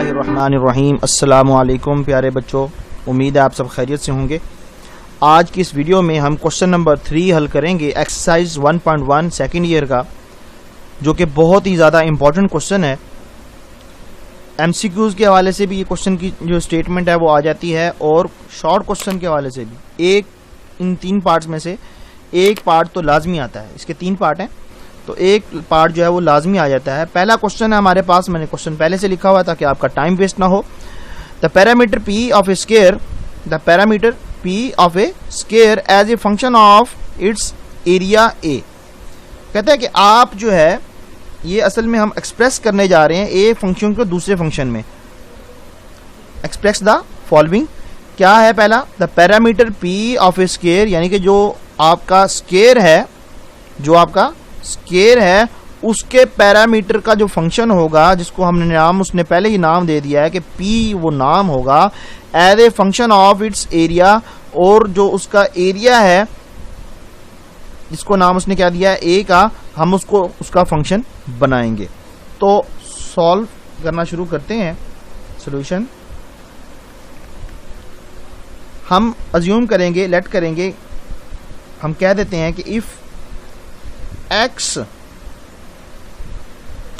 बिस्मिल्लाहिर्रहमानिर्रहीम। अस्सलामु अलैकुम प्यारे बच्चों, उम्मीद है आप सब खैरियत से होंगे। आज की इस वीडियो में हम क्वेश्चन नंबर 3 हल करेंगे, एक्सरसाइज 1.1 सेकेंड ईयर का, जो कि बहुत ही ज़्यादा इम्पॉर्टेंट क्वेश्चन है। एमसीक्यूज़ के हवाले से भी ये क्वेश्चन की जो स्टेटमेंट है वो आ जाती है, और शॉर्ट क्वेश्चन के हवाले से भी इन 3 पार्ट्स में से एक पार्ट तो लाजमी आता है। इसके 3 पार्ट हैं, तो एक पार्ट जो है वो लाजमी आ जाता है। पहला क्वेश्चन है हमारे पास, मैंने क्वेश्चन पहले से लिखा हुआ ताकि आपका टाइम वेस्ट ना हो। The parameter P of a square, the parameter P of a square as a function of its area A. कहता है कि आप जो है ये असल में हम एक्सप्रेस करने जा रहे हैं ए फंक्शन को दूसरे फंक्शन में। एक्सप्रेस द फॉलोइंग, क्या है पहला, the parameter P of a square, यानी कि जो आपका स्केयर है, जो आपका स्केयर है उसके पैरामीटर का जो फंक्शन होगा, जिसको हमने नाम उसने पहले ही नाम दे दिया है कि पी वो नाम होगा as a function of its area, और जो उसका एरिया है जिसको नाम उसने क्या दिया है ए का, हम उसको उसका फंक्शन बनाएंगे। तो सॉल्व करना शुरू करते हैं। सॉल्यूशन हम अज्यूम करेंगे, लेट करेंगे, हम कह देते हैं कि इफ एक्स,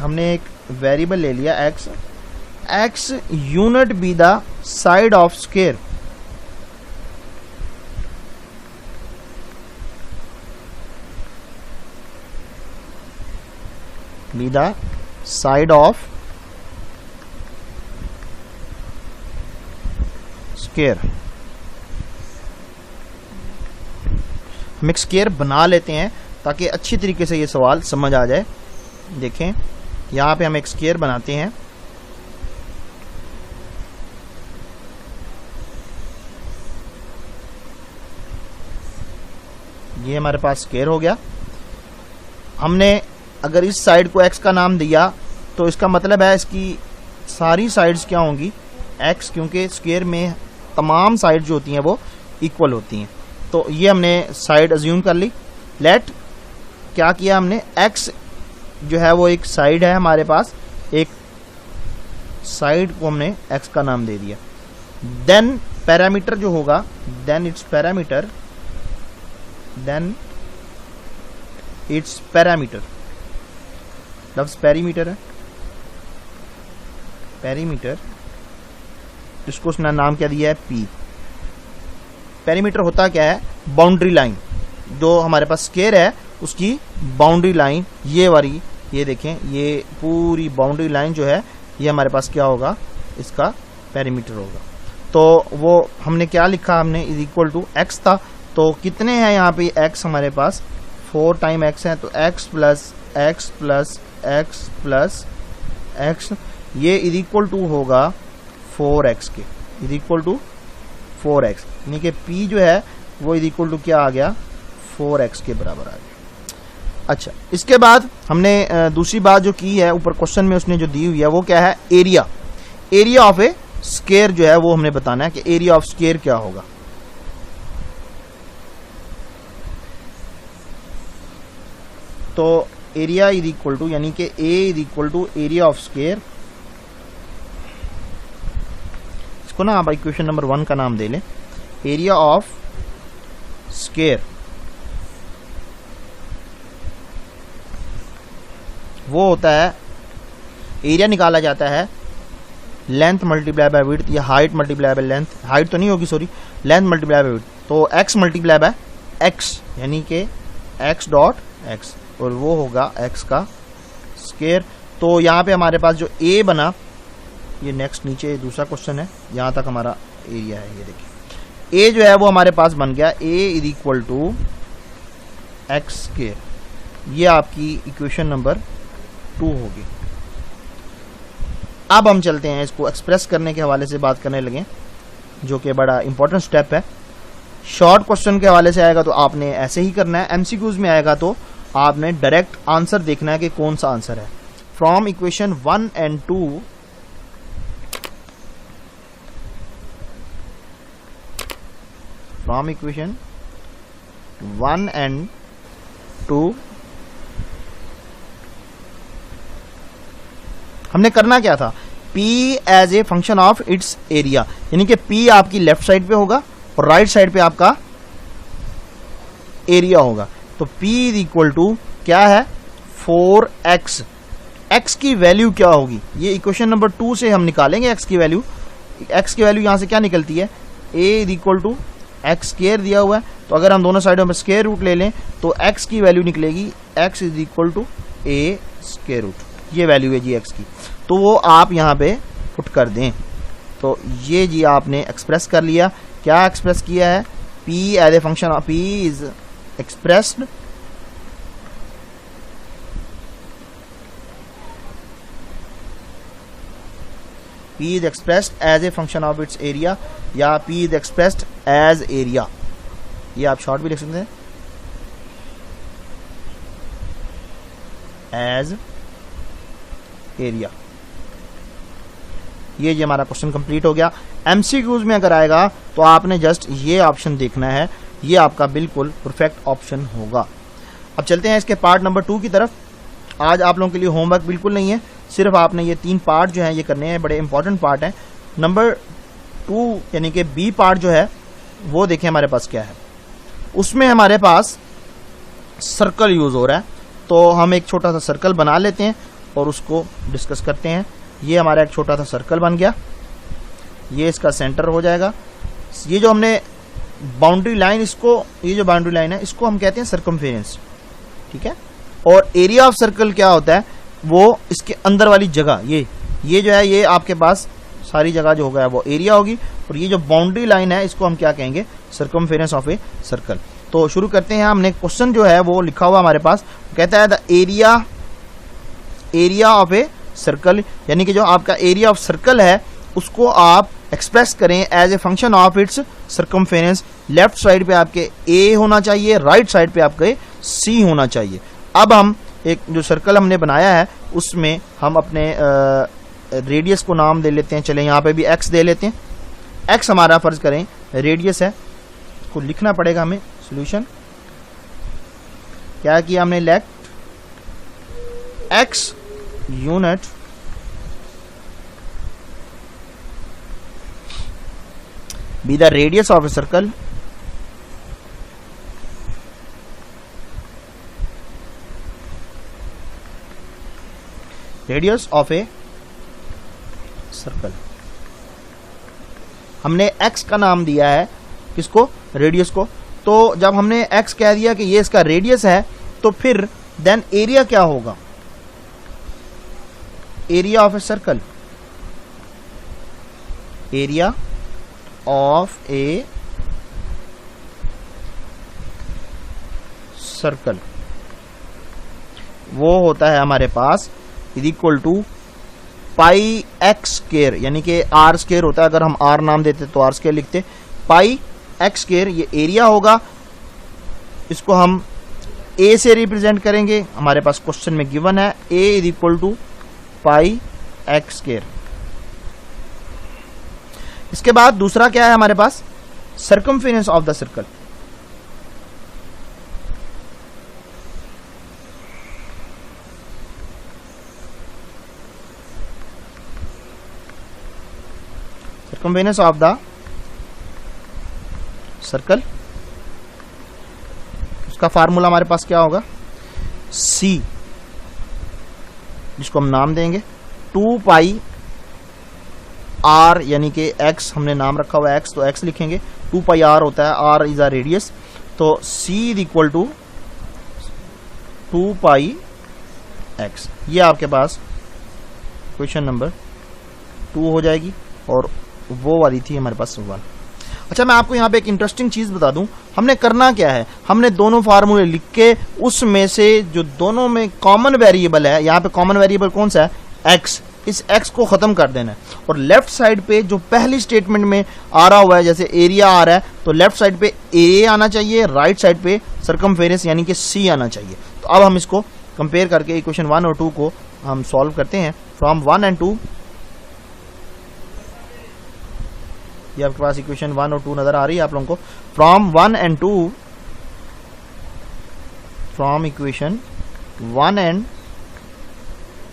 हमने एक वेरिएबल ले लिया x, x unit be the side of square, be the side of square. हम एक स्केयर बना लेते हैं ताकि अच्छी तरीके से ये सवाल समझ आ जाए। देखें यहाँ पे हम एक स्केयर बनाते हैं। ये हमारे पास स्केयर हो गया। हमने अगर इस साइड को x का नाम दिया तो इसका मतलब है इसकी सारी साइड्स क्या होंगी, x, क्योंकि स्केयर में तमाम साइड जो होती हैं वो इक्वल होती हैं। तो ये हमने साइड अज्यूम कर ली। लेट क्या किया हमने, x जो है वो एक साइड है हमारे पास, एक साइड को हमने x का नाम दे दिया। देन पैरामीटर जो होगा, then its parameter, then its parameter, लफ्ज़ पेरीमीटर है, पेरीमीटर, जिसको उसने नाम क्या दिया है p। पेरीमीटर होता क्या है, बाउंड्री लाइन, जो हमारे पास स्केयर है उसकी बाउंड्री लाइन, ये वाली, ये देखें, ये पूरी बाउंड्री लाइन जो है ये हमारे पास क्या होगा, इसका पेरीमीटर होगा। तो वो हमने क्या लिखा, हमने इज इक्वल टू एक्स था। तो कितने हैं यहाँ पे x हमारे पास, 4 टाइम x है, तो x plus x plus x plus x, ये इज इक्वल टू होगा 4x के, इज इक्वल टू 4x, यानी कि p जो है वो इज इक्वल टू क्या आ गया, 4x के बराबर आ गया। अच्छा, इसके बाद हमने दूसरी बात जो की है, ऊपर क्वेश्चन में उसने जो दी हुई है वो क्या है, area, area of a square जो है वो हमने बताना है कि एरिया ऑफ स्केयर क्या होगा। तो एरिया इज इक्वल टू, यानी कि A is equal to area of square, इसको ना आप इक्वेशन नंबर 1 का नाम दे लें, एरिया ऑफ स्केयर वो होता है, एरिया निकाला जाता है लेंथ मल्टीप्लाई बाय विड्थ, या height multiply by length, height तो नहीं होगी sorry, length multiply by width, तो x मल्टीप्लाई बाय x, यानी कि x डॉट x, और वो होगा x का स्केयर। तो यहाँ पे हमारे पास जो a बना, ये नेक्स्ट नीचे दूसरा क्वेश्चन है, यहाँ तक हमारा एरिया है, ये देखिए a जो है वो हमारे पास बन गया, a is equal to x square. ये आपकी इक्वेशन नंबर 2 होगी। अब हम चलते हैं इसको एक्सप्रेस करने के हवाले से बात करने लगे, जो कि बड़ा इंपॉर्टेंट स्टेप है। शॉर्ट क्वेश्चन के हवाले से आएगा तो आपने ऐसे ही करना है, एमसीक्यूज में आएगा तो आपने डायरेक्ट आंसर देखना है कि कौन सा आंसर है। From equation 1 and 2, from equation 1 and 2 हमने करना क्या था, P as a function of its area, यानी कि P आपकी लेफ्ट साइड पे होगा और राइट साइड पे आपका एरिया होगा। तो P इज इक्वल टू क्या है 4x। x की वैल्यू क्या होगी, ये इक्वेशन नंबर 2 से हम निकालेंगे x की वैल्यू। x की वैल्यू यहां से क्या निकलती है, a is equal to x square दिया हुआ है, तो अगर हम दोनों साइडों में स्केयर रूट ले लें तो x की वैल्यू निकलेगी x is equal to a square root, ये वैल्यू है जी x की। तो वो आप यहाँ पे पुट कर दें। तो ये जी आपने एक्सप्रेस कर लिया। क्या एक्सप्रेस किया है, p as a function of p is expressed P is expressed as a function of its area या P is expressed as area, ये आप शॉर्ट भी लिख सकते हैं as area। ये जी हमारा क्वेश्चन कंप्लीट हो गया। MCQs में अगर आएगा तो आपने जस्ट ये ऑप्शन देखना है, ये आपका बिल्कुल परफेक्ट ऑप्शन होगा। अब चलते हैं इसके पार्ट नंबर 2 की तरफ। आज आप लोगों के लिए होमवर्क बिल्कुल नहीं है, सिर्फ आपने ये 3 पार्ट जो हैं ये करने हैं, बड़े इंपॉर्टेंट पार्ट हैं। नंबर 2 यानी कि बी पार्ट जो है वो देखें हमारे पास क्या है। उसमें हमारे पास सर्कल यूज हो रहा है, तो हम एक छोटा सा सर्कल बना लेते हैं और उसको डिस्कस करते हैं। ये हमारा एक छोटा सा सर्कल बन गया, ये इसका सेंटर हो जाएगा। ये जो हमने बाउंड्री लाइन, इसको ये जो बाउंड्री लाइन है इसको हम कहते हैं सर्कमफेरेंस, ठीक है। और एरिया ऑफ सर्कल क्या होता है, वो इसके अंदर वाली जगह, ये जो है ये आपके पास सारी जगह जो होगा वो एरिया होगी। और ये जो बाउंड्री लाइन है इसको हम क्या कहेंगे, सर्कमफेरेंस ऑफ ए सर्कल। तो शुरू करते हैं। हमने क्वेश्चन जो है वो लिखा हुआ हमारे पास, कहता है the area of a circle, यानी कि जो आपका एरिया ऑफ सर्कल है उसको आप एक्सप्रेस करें as a function of its circumference. Left side पे आपके ए होना चाहिए, राइट साइड पे आपके सी होना चाहिए। अब हम एक जो सर्कल हमने बनाया है उसमें हम अपने रेडियस को नाम दे लेते हैं। चलें यहाँ पे भी x दे लेते हैं। x हमारा फर्ज करें रेडियस है, को लिखना पड़ेगा हमें सॉल्यूशन। क्या किया हमने, let x unit be the radius of a circle radius of a circle. हमने x का नाम दिया है किसको, रेडियस को। तो जब हमने x कह दिया कि ये इसका रेडियस है तो फिर देन एरिया क्या होगा, area of a circle, area of a circle वो होता है हमारे पास is equal to pi X square, यानी कि आर स्केयर होता है। अगर हम आर नाम देते तो आर स्केयर लिखते, पाई एक्स स्केयर ये एरिया होगा। इसको हम ए से रिप्रेजेंट करेंगे, हमारे पास क्वेश्चन में गिवन है A is equal to pi X square. इसके बाद दूसरा क्या है हमारे पास, circumference of the circle. Circumference of the circle, उसका फार्मूला हमारे पास क्या होगा, सी, जिसको हम नाम देंगे 2 पाई आर, यानी कि x हमने नाम रखा हुआ है x, तो x लिखेंगे। 2 पाई आर होता है, r इज अ रेडियस, तो c is equal to 2 pi x। ये आपके पास क्वेश्चन नंबर 2 हो जाएगी और वो वाली थी हमारे पास 1। अच्छा, मैं आपको यहाँ पे एक इंटरेस्टिंग चीज बता दूं, हमने करना क्या है, हमने दोनों फार्मूले लिख के उसमें से जो दोनों में कॉमन वेरिएबल है, यहाँ पे कॉमन वेरिएबल कौन सा है, x, इस x को खत्म कर देना है। और लेफ्ट साइड पे जो पहली स्टेटमेंट में आ रहा हुआ है, जैसे एरिया आ रहा है तो लेफ्ट साइड पे a आना चाहिए, राइट साइड पे सर्कमफेरेंस यानी कि c आना चाहिए। तो अब हम इसको कंपेयर करके इक्वेशन 1 और 2 को हम सॉल्व करते हैं। फ्रॉम 1 एंड 2, ये आपके पास इक्वेशन 1 और 2 नजर आ रही है आप लोगों को। From 1 and 2, from equation 1 and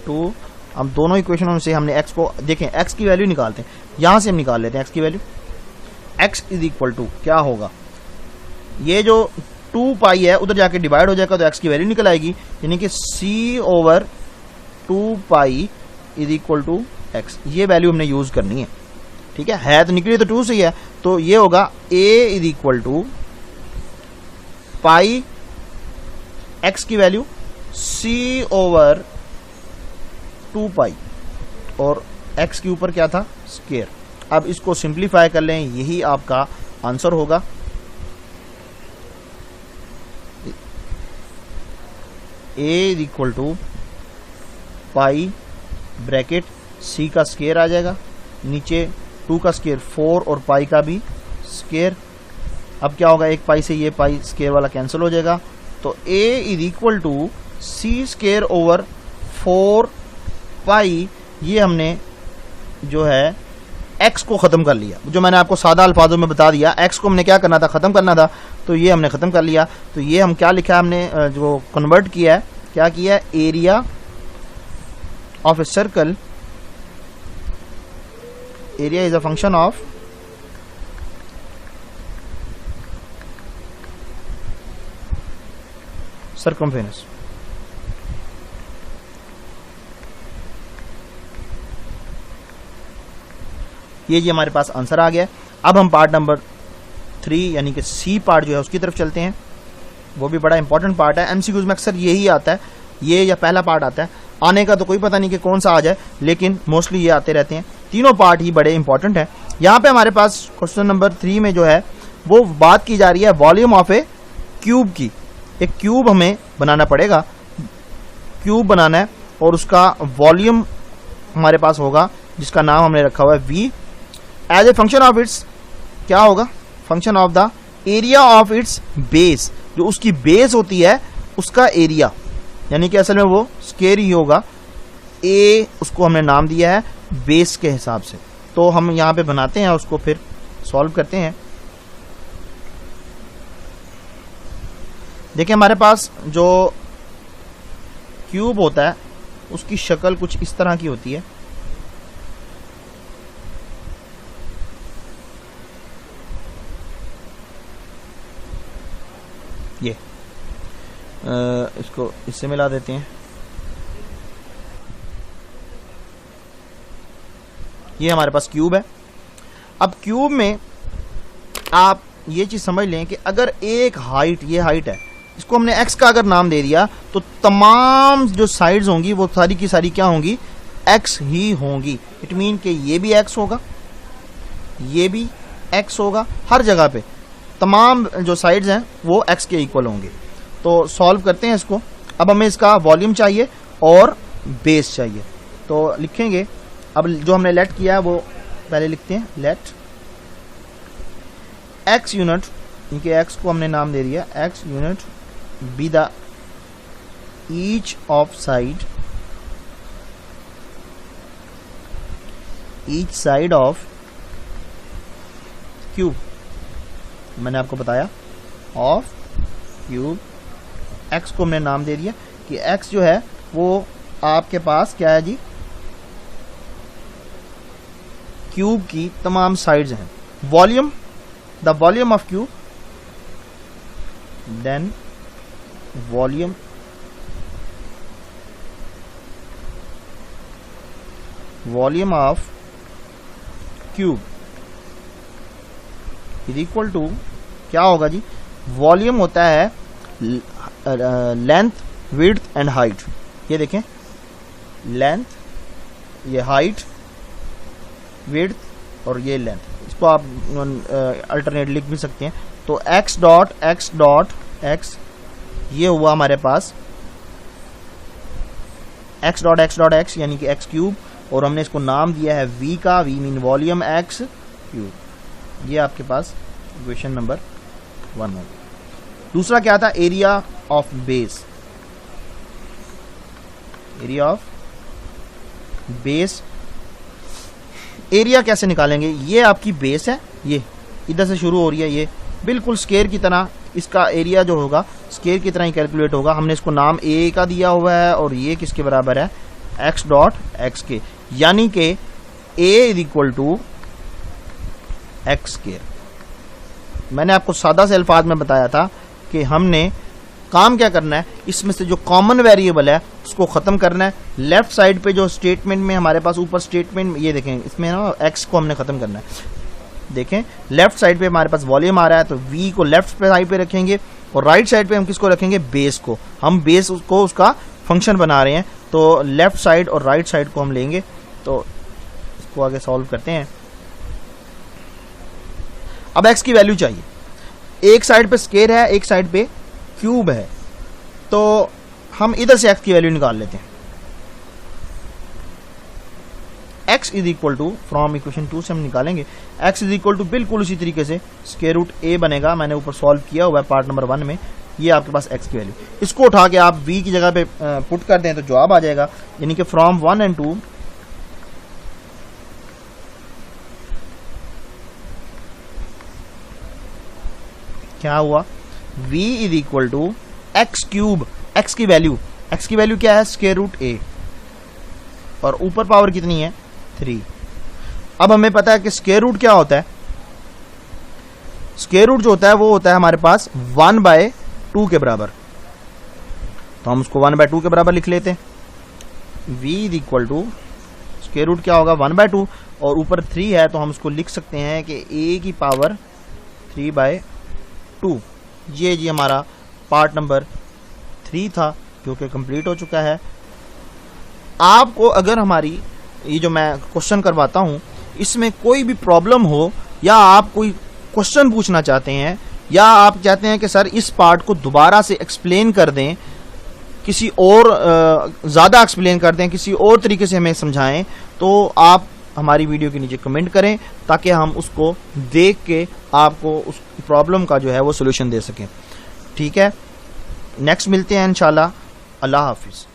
2 हम दोनों इक्वेशनों से हमने एक्स को देखें, एक्स की वैल्यू निकालते हैं, यहां से हम निकाल लेते हैं एक्स की value. X is equal to क्या होगा, ये जो 2 पाई है उधर जाके डिवाइड हो जाएगा तो एक्स की वैल्यू निकल आएगी, यानी कि c/2 pi is equal to x. ये वैल्यू हमने यूज करनी है, ठीक है तो निकली तो 2 से ही है, तो ये होगा a is equal to pi x की वैल्यू c/2 पाई, और x के ऊपर क्या था, स्क्वायर। अब इसको सिंप्लीफाई कर लें, यही आपका आंसर होगा। a is equal to pi bracket c का स्क्वायर आ जाएगा, नीचे 2 का स्क्वायर 4 और पाई का भी स्क्वायर। अब क्या होगा, एक पाई से ये पाई स्क्वायर वाला कैंसिल हो जाएगा, तो a is equal to C square over 4 pi. ये हमने जो है x को ख़त्म कर लिया, जो मैंने आपको सादा अल्फाजों में बता दिया, x को हमने क्या करना था, ख़त्म करना था, तो ये हमने ख़त्म कर लिया। तो ये हम क्या लिखा है, हमने जो कन्वर्ट किया है, क्या किया है, area of a circle, area is a function of circumference. ये जी हमारे पास आंसर आ गया। अब हम पार्ट नंबर 3 यानी कि सी पार्ट जो है उसकी तरफ चलते हैं। वो भी बड़ा इंपॉर्टेंट पार्ट है, एमसीक्यूज में अक्सर यही आता है, ये या पहला पार्ट आता है, आने का तो कोई पता नहीं कि कौन सा आ जाए, लेकिन मोस्टली ये आते रहते हैं। तीनों पार्ट ही बड़े इंपॉर्टेंट हैं। यहाँ पे हमारे पास क्वेश्चन नंबर 3 में जो है वो बात की जा रही है वॉल्यूम ऑफ ए क्यूब की। एक क्यूब हमें बनाना पड़ेगा, क्यूब बनाना है, और उसका वॉल्यूम हमारे पास होगा जिसका नाम हमने रखा हुआ है v। As a function of its क्या होगा, function of the area of its base, जो उसकी बेस होती है उसका एरिया, यानी कि असल में वो स्क्वायर ही होगा। a उसको हमने नाम दिया है बेस के हिसाब से। तो हम यहाँ पे बनाते हैं, उसको फिर सॉल्व करते हैं। देखिए हमारे पास जो क्यूब होता है उसकी शक्ल कुछ इस तरह की होती है। ये इसको इससे मिला देते हैं। ये हमारे पास क्यूब है। अब क्यूब में आप ये चीज समझ लें कि अगर एक हाइट, ये हाइट है, इसको हमने x का अगर नाम दे दिया तो तमाम जो साइड्स होंगी वो सारी की सारी क्या होंगी, x ही होंगी। इट मीन कि ये भी x होगा, ये भी x होगा, हर जगह पे तमाम जो साइड्स हैं वो x के इक्वल होंगे। तो सॉल्व करते हैं इसको। अब हमें इसका वॉल्यूम चाहिए और बेस चाहिए, तो लिखेंगे। अब जो हमने लेट किया है वो पहले लिखते हैं, लेट x यूनिट, इनके x को हमने नाम दे दिया, x unit be the each of side, each side of cube. मैंने आपको बताया ऑफ क्यूब। x को हमने नाम दे दिया कि x जो है वो आपके पास क्या है जी, क्यूब की तमाम साइड्स हैं। Volume, the volume of cube, then volume of cube is equal to क्या होगा जी, वॉल्यूम होता है लेंथ, विड्थ एंड हाइट। ये देखें, लेंथ, ये हाइट, विड्थ और ये लेंथ। इसको आप अल्टरनेट लिख भी सकते हैं। तो x डॉट x ये हुआ हमारे पास x डॉट x यानी कि x क्यूब, और हमने इसको नाम दिया है v का, v mean volume x cube. ये आपके पास इक्वेशन नंबर 1 होगा। दूसरा क्या था, area of base. Area of base, area कैसे निकालेंगे, ये आपकी बेस है, ये इधर से शुरू हो रही है, ये बिल्कुल स्क्वायर की तरह इसका एरिया जो होगा स्क्वायर की तरह ही कैलकुलेट होगा। हमने इसको नाम a का दिया हुआ है और ये किसके बराबर है, एक्स डॉट एक्स के, यानी कि A is equal to X square. मैंने आपको सादा से अल्फाज में बताया था कि हमने काम क्या करना है, इसमें से जो कॉमन वेरिएबल है उसको ख़त्म करना है। लेफ्ट साइड पे जो स्टेटमेंट में हमारे पास ऊपर स्टेटमेंट ये देखें, इसमें ना एक्स को हमने ख़त्म करना है। देखें लेफ्ट साइड पे हमारे पास वॉल्यूम आ रहा है, तो वी को लेफ्ट साइड पे रखेंगे और राइट साइड पे हम किसको रखेंगे, बेस को। हम बेस को उसका फंक्शन बना रहे हैं, तो लेफ्ट साइड और राइट साइड को हम लेंगे। तो इसको आगे सॉल्व करते हैं। अब एक्स की वैल्यू चाहिए, एक साइड पे स्क्वायर है, एक साइड पे क्यूब है, तो हम इधर से एक्स की वैल्यू निकाल लेते हैं। x is equal to, from equation 2 से हम निकालेंगे, x इज इक्वल टू बिल्कुल उसी तरीके से स्क्वायर रूट a बनेगा। मैंने ऊपर सॉल्व किया हुआ है पार्ट नंबर 1 में। ये आपके पास x की वैल्यू, इसको उठा के आप v की जगह पे पुट कर दें तो जवाब आ जाएगा, यानी कि फ्रॉम 1 and 2 क्या हुआ, v is equal to x cube. x की वैल्यू क्या है, स्क्वायर रूट a, और ऊपर पावर कितनी है, 3। अब हमें पता है कि स्क्वायर रूट क्या होता है। स्क्वायर रूट जो होता है वो होता है हमारे पास 1/2 के बराबर, तो हम उसको 1/2 के बराबर लिख लेते हैं। v is equal to square root क्या होगा, 1/2, और ऊपर 3 है, तो हम उसको लिख सकते हैं कि a की पावर 3/2। ये जी हमारा पार्ट नंबर 3 था, जो कि कंप्लीट हो चुका है। आपको अगर हमारी ये जो मैं क्वेश्चन करवाता हूँ इसमें कोई भी प्रॉब्लम हो, या आप कोई क्वेश्चन पूछना चाहते हैं, या आप चाहते हैं कि सर इस पार्ट को दोबारा से एक्सप्लेन कर दें, किसी और ज़्यादा एक्सप्लेन कर दें, किसी और तरीके से हमें समझाएं, तो आप हमारी वीडियो के नीचे कमेंट करें, ताकि हम उसको देख के आपको उस प्रॉब्लम का जो है वो सोल्यूशन दे सकें। ठीक है, नेक्स्ट मिलते हैं इंशाल्लाह। अल्लाह हाफिज़।